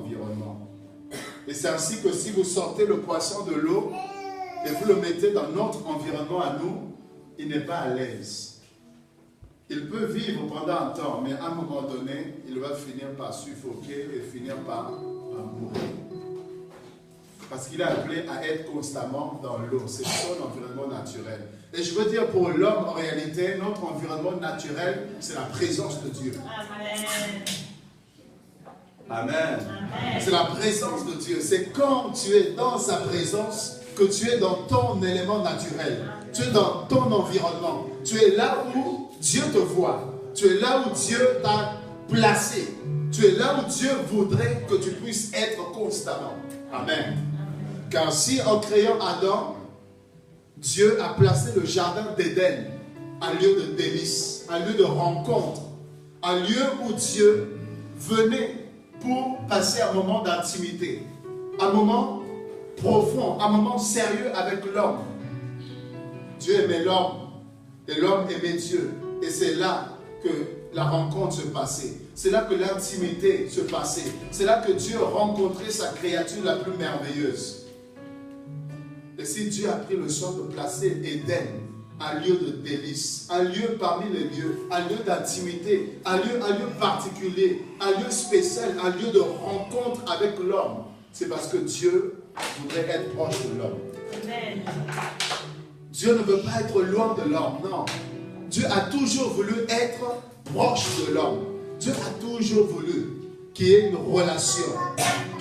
environnement. Et c'est ainsi que si vous sortez le poisson de l'eau et vous le mettez dans notre environnement à nous, il n'est pas à l'aise. Il peut vivre pendant un temps, mais à un moment donné, il va finir par suffoquer et finir par mourir. Parce qu'il est appelé à être constamment dans l'eau. C'est son environnement naturel. Et je veux dire pour l'homme, en réalité, notre environnement naturel, c'est la présence de Dieu. Amen. Amen. C'est la présence de Dieu. C'est quand tu es dans sa présence que tu es dans ton élément naturel. Tu es dans ton environnement. Tu es là où Dieu te voit. Tu es là où Dieu t'a placé. Tu es là où Dieu voudrait que tu puisses être constamment. Amen. Car si en créant Adam, Dieu a placé le jardin d'Éden, un lieu de délice, un lieu de rencontre, un lieu où Dieu venait pour passer un moment d'intimité, un moment profond, un moment sérieux avec l'homme. Dieu aimait l'homme et l'homme aimait Dieu. Et c'est là que la rencontre se passait. C'est là que l'intimité se passait. C'est là que Dieu rencontrait sa créature la plus merveilleuse. Et si Dieu a pris le soin de placer Éden, un lieu de délice, un lieu parmi les lieux, un lieu d'intimité, un lieu particulier, un lieu spécial, un lieu de rencontre avec l'homme, c'est parce que Dieu voudrait être proche de l'homme. Amen. Dieu ne veut pas être loin de l'homme, non. Dieu a toujours voulu être proche de l'homme. Dieu a toujours voulu qu'il y ait une relation,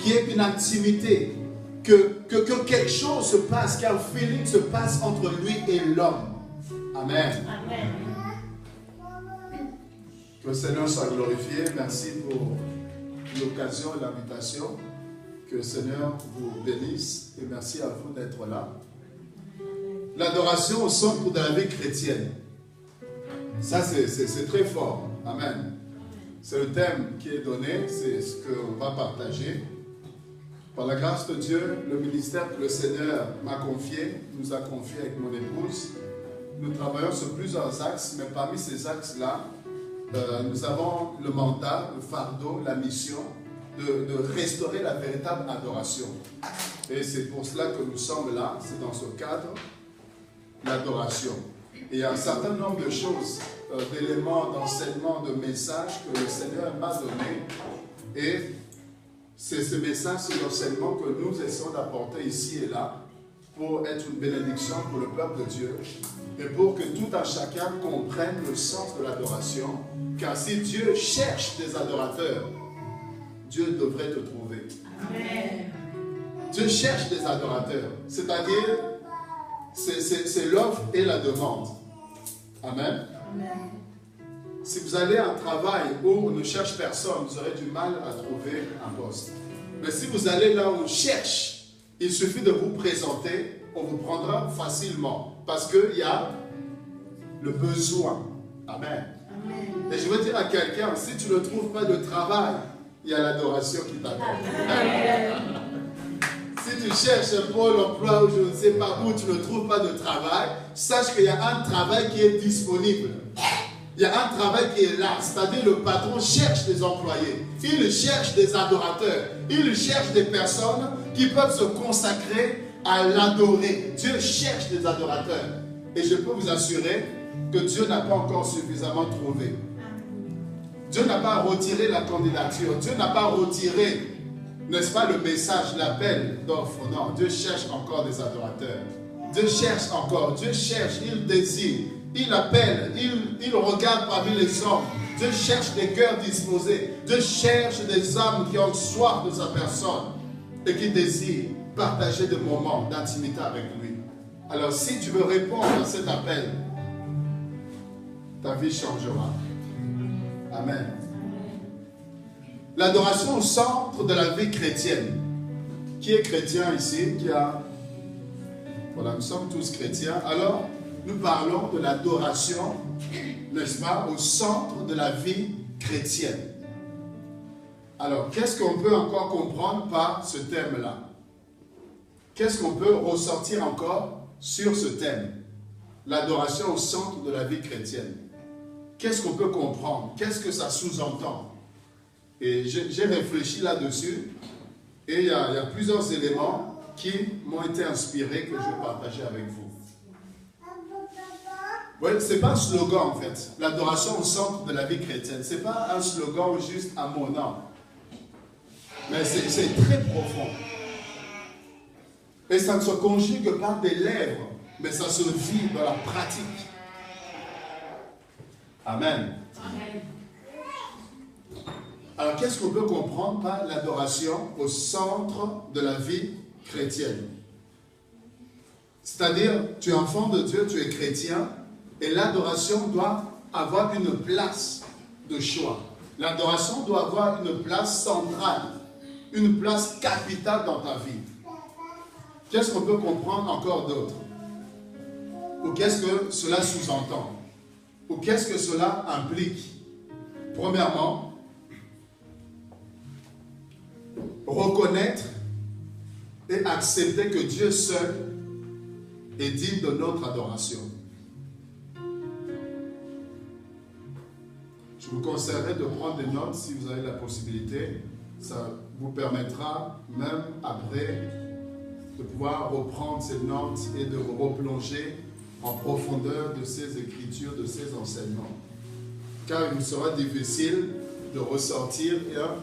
qu'il y ait une intimité, que quelque chose se passe, qu'un feeling se passe entre lui et l'homme. Amen. Amen. Que le Seigneur soit glorifié. Merci pour l'occasion et l'invitation. Que le Seigneur vous bénisse et merci à vous d'être là. L'adoration au centre de la vie chrétienne. Ça, c'est très fort. Amen. C'est le thème qui est donné, c'est ce qu'on va partager. Par la grâce de Dieu, le ministère que le Seigneur m'a confié, nous a confié avec mon épouse, nous travaillons sur plusieurs axes, mais parmi ces axes-là, nous avons le mandat, le fardeau, la mission de restaurer la véritable adoration. Et c'est pour cela que nous sommes là, c'est dans ce cadre, l'adoration. Et il y a un certain nombre de choses, d'éléments, d'enseignements, de messages que le Seigneur m'a donnés. Et c'est ce message, c'est l'enseignement que nous essayons d'apporter ici et là pour être une bénédiction pour le peuple de Dieu et pour que tout un chacun comprenne le sens de l'adoration. Car si Dieu cherche des adorateurs, Dieu devrait te trouver. Amen. Dieu cherche des adorateurs, c'est-à-dire c'est l'offre et la demande. Amen. Amen. Si vous allez à un travail où on ne cherche personne, vous aurez du mal à trouver un poste. Mais si vous allez là où on cherche, il suffit de vous présenter, on vous prendra facilement. Parce qu'il y a le besoin. Amen. Amen. Et je veux dire à quelqu'un, si tu ne trouves pas de travail, il y a l'adoration qui t'attend. Si tu cherches un pôle emploi ou je ne sais pas où, tu ne trouves pas de travail, sache qu'il y a un travail qui est disponible. Il y a un travail qui est là, c'est-à-dire le patron cherche des employés, il cherche des adorateurs, il cherche des personnes qui peuvent se consacrer à l'adorer. Dieu cherche des adorateurs. Et je peux vous assurer que Dieu n'a pas encore suffisamment trouvé. Dieu n'a pas retiré la candidature, Dieu n'a pas retiré, n'est-ce pas, le message, l'appel d'offre. Non, Dieu cherche encore des adorateurs. Dieu cherche encore, Dieu cherche, il désire. Il appelle, il regarde parmi les hommes. Dieu cherche des cœurs disposés. Dieu cherche des âmes qui ont soif de sa personne et qui désirent partager des moments d'intimité avec lui. Alors si tu veux répondre à cet appel, ta vie changera. Amen. L'adoration au centre de la vie chrétienne. Qui est chrétien ici? Voilà, nous sommes tous chrétiens. Alors, nous parlons de l'adoration, n'est-ce pas, au centre de la vie chrétienne. Alors, qu'est-ce qu'on peut encore comprendre par ce thème-là? Qu'est-ce qu'on peut ressortir encore sur ce thème? L'adoration au centre de la vie chrétienne. Qu'est-ce qu'on peut comprendre? Qu'est-ce que ça sous-entend? Et j'ai réfléchi là-dessus Et il y a plusieurs éléments qui m'ont été inspirés que je vais partager avec vous. Oui, ce n'est pas un slogan en fait. L'adoration au centre de la vie chrétienne. Ce n'est pas un slogan ou juste un mot, non. Mais c'est très profond. Et ça ne se conjugue pas des lèvres, mais ça se vit dans la pratique. Amen. Amen. Alors, qu'est-ce qu'on peut comprendre par l'adoration au centre de la vie chrétienne? C'est-à-dire, tu es enfant de Dieu, tu es chrétien, et l'adoration doit avoir une place de choix. L'adoration doit avoir une place centrale, une place capitale dans ta vie. Qu'est-ce qu'on peut comprendre encore d'autre? Ou qu'est-ce que cela sous-entend? Ou qu'est-ce que cela implique? Premièrement, reconnaître et accepter que Dieu seul est digne de notre adoration. Je vous conseillerais de prendre des notes si vous avez la possibilité. Ça vous permettra, même après, de pouvoir reprendre ces notes et de replonger en profondeur de ces écritures, de ces enseignements. Car il vous sera difficile de ressortir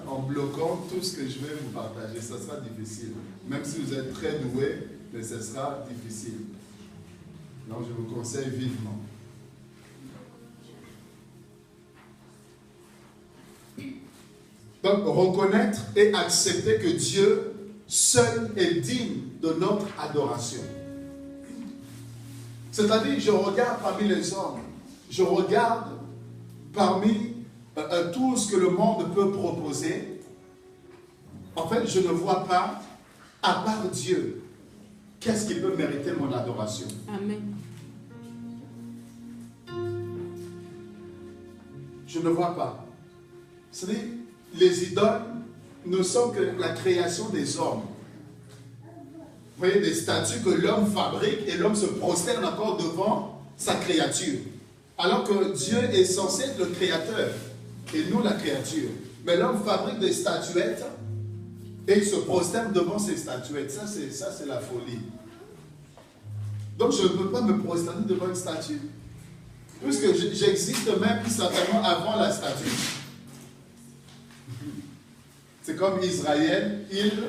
en bloquant tout ce que je vais vous partager. Ça sera difficile. Même si vous êtes très doué, mais ce sera difficile. Donc je vous conseille vivement. Donc reconnaître et accepter que Dieu seul est digne de notre adoration. C'est-à-dire, je regarde parmi les hommes, je regarde parmi tout ce que le monde peut proposer. En fait, je ne vois pas, à part Dieu, qu'est-ce qui peut mériter mon adoration. Amen. Je ne vois pas. C'est-à-dire, les idoles ne sont que la création des hommes. Vous voyez, des statues que l'homme fabrique et l'homme se prosterne encore devant sa créature. Alors que Dieu est censé être le créateur et nous la créature. Mais l'homme fabrique des statuettes et il se prosterne devant ces statuettes. Ça, c'est la folie. Donc, je ne peux pas me prosterner devant une statue. Puisque j'existe même certainement avant la statue. C'est comme Israël, ils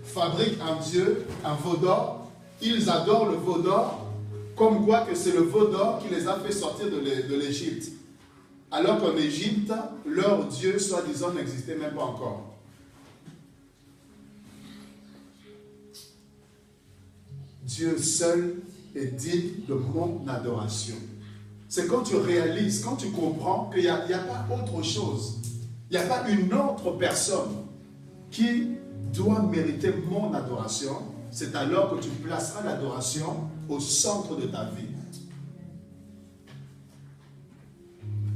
fabriquent un dieu, un veau d'or. Ils adorent le veau d'or, comme quoi que c'est le veau d'or qui les a fait sortir de l'Égypte. Alors qu'en Égypte, leur dieu, soi-disant, n'existait même pas encore. Dieu seul est digne de mon adoration. C'est quand tu réalises, quand tu comprends qu'il n'y a pas autre chose, il n'y a pas une autre personne qui doit mériter mon adoration, c'est alors que tu placeras l'adoration au centre de ta vie.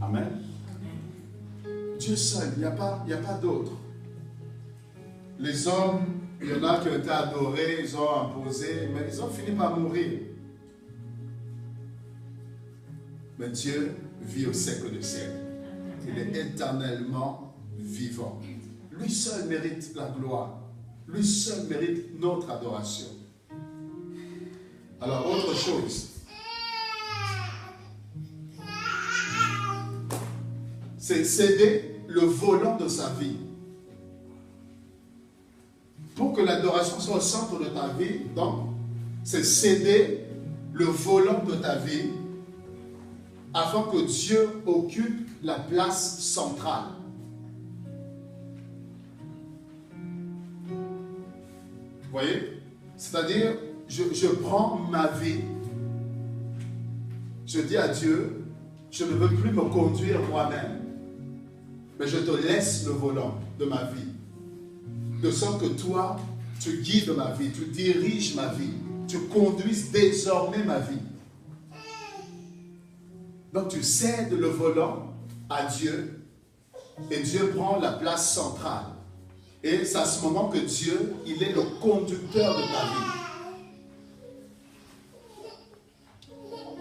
Amen. Dieu seul, il n'y a pas d'autre. Les hommes, il y en a qui ont été adorés, ils ont imposé, mais ils ont fini par mourir. Mais Dieu vit au siècle des siècles. Il est éternellement vivant. Lui seul mérite la gloire. Lui seul mérite notre adoration. Alors, autre chose. C'est céder le volant de sa vie. Pour que l'adoration soit au centre de ta vie, donc, c'est céder le volant de ta vie afin que Dieu occupe la place centrale. Vous voyez? C'est-à-dire, je prends ma vie, je dis à Dieu, je ne veux plus me conduire moi-même, mais je te laisse le volant de ma vie. De sorte que toi, tu guides ma vie, tu diriges ma vie, tu conduises désormais ma vie. Donc tu cèdes le volant à Dieu et Dieu prend la place centrale. Et c'est à ce moment que Dieu, il est le conducteur de ta vie.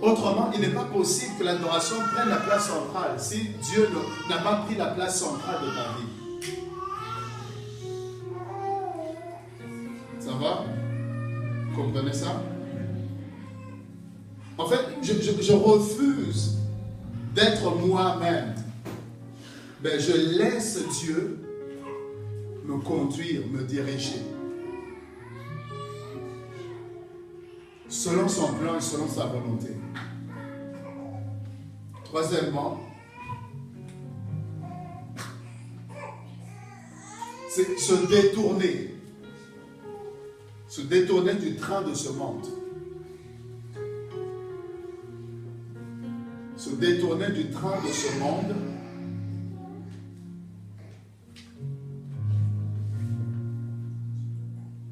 Autrement, il n'est pas possible que l'adoration prenne la place centrale si Dieu n'a pas pris la place centrale de ta vie. comprenez ça? En fait, je refuse d'être moi-même. Mais je laisse Dieu me conduire, me diriger. Selon son plan et selon sa volonté. Troisièmement, c'est se détourner. Se détourner du train de ce monde. Se détourner du train de ce monde.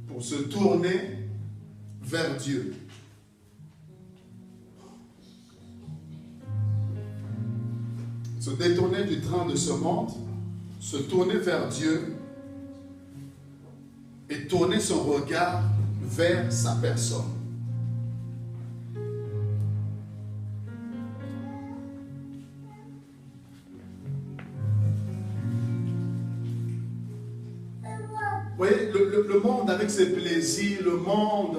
Pour se tourner vers Dieu. Se détourner du train de ce monde, se tourner vers Dieu et tourner son regard vers sa personne. Vous voyez, le monde avec ses plaisirs, le monde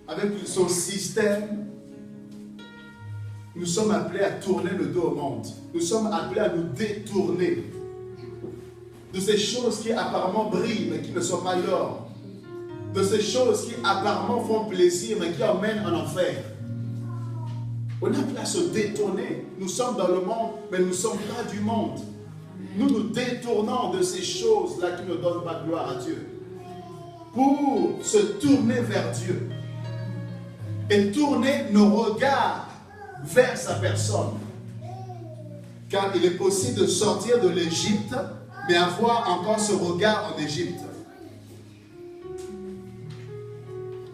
avec son système, nous sommes appelés à tourner le dos au monde. Nous sommes appelés à nous détourner de ces choses qui apparemment brillent mais qui ne sont pas l'or. De ces choses qui apparemment font plaisir mais qui emmènent en enfer. On est appelé à se détourner. Nous sommes dans le monde mais nous ne sommes pas du monde. Nous nous détournons de ces choses-là qui ne donnent pas gloire à Dieu. Pour se tourner vers Dieu. Et tourner nos regards vers sa personne. Car il est possible de sortir de l'Égypte, mais avoir encore ce regard en Égypte.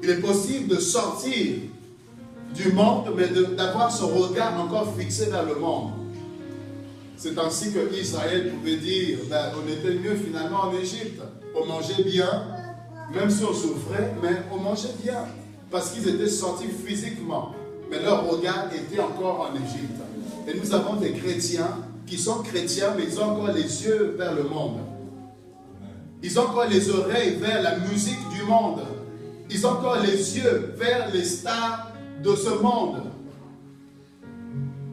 Il est possible de sortir du monde, mais d'avoir ce regard encore fixé vers le monde. C'est ainsi que Israël pouvait dire, on était mieux finalement en Égypte. On mangeait bien, même si on souffrait, mais on mangeait bien. Parce qu'ils étaient sortis physiquement. Mais leur regard était encore en Égypte. Et nous avons des chrétiens qui sont chrétiens, mais ils ont encore les yeux vers le monde. Ils ont encore les oreilles vers la musique du monde. Ils ont encore les yeux vers les stars de ce monde.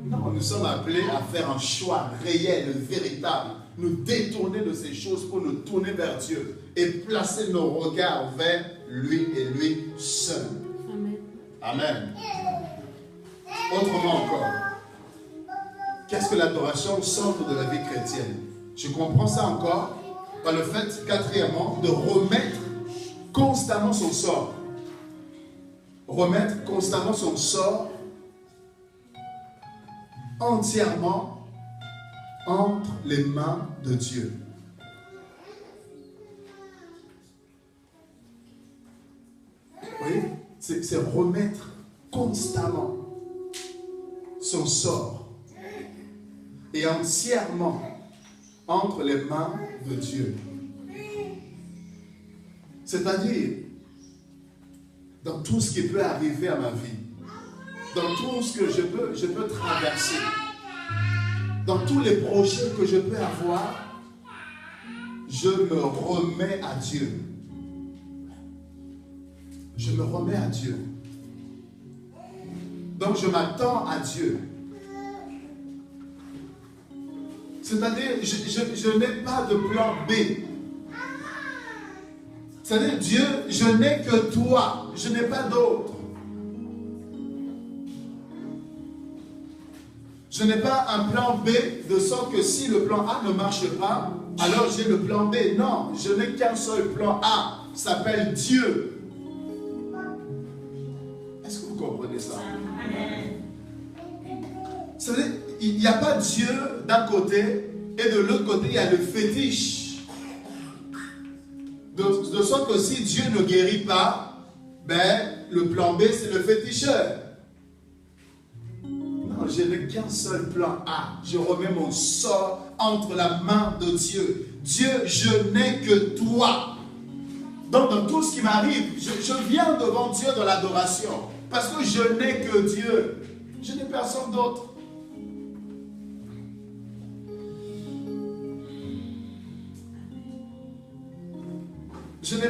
Non, nous sommes appelés à faire un choix réel, véritable. Nous détourner de ces choses pour nous tourner vers Dieu et placer nos regards vers lui et lui seul. Amen. Amen. Autrement encore, qu'est-ce que l'adoration au centre de la vie chrétienne? Je comprends ça encore par le fait, quatrièmement, de remettre constamment son sort. Remettre constamment son sort entièrement entre les mains de Dieu. Vous voyez, c'est remettre constamment son sort et entièrement entre les mains de Dieu. C'est-à-dire, dans tout ce qui peut arriver à ma vie, dans tout ce que je peux traverser, dans tous les projets que je peux avoir, je me remets à Dieu. Je me remets à Dieu. Donc je m'attends à Dieu. C'est-à-dire, je n'ai pas de plan B. C'est-à-dire, Dieu, je n'ai que toi. Je n'ai pas d'autre. Je n'ai pas un plan B de sorte que si le plan A ne marche pas, alors j'ai le plan B. Non, je n'ai qu'un seul plan A. Il s'appelle Dieu. Est-ce que vous comprenez ça? C'est-à-dire, il n'y a pas Dieu d'un côté et de l'autre côté, il y a le fétiche. De sorte que si Dieu ne guérit pas, le plan B, c'est le féticheur. Non, je n'ai qu'un seul plan A. Je remets mon sort entre la main de Dieu. Dieu, je n'ai que toi. Donc, dans tout ce qui m'arrive, je viens devant Dieu dans l'adoration. Parce que je n'ai que Dieu. Je n'ai personne d'autre. Je n'ai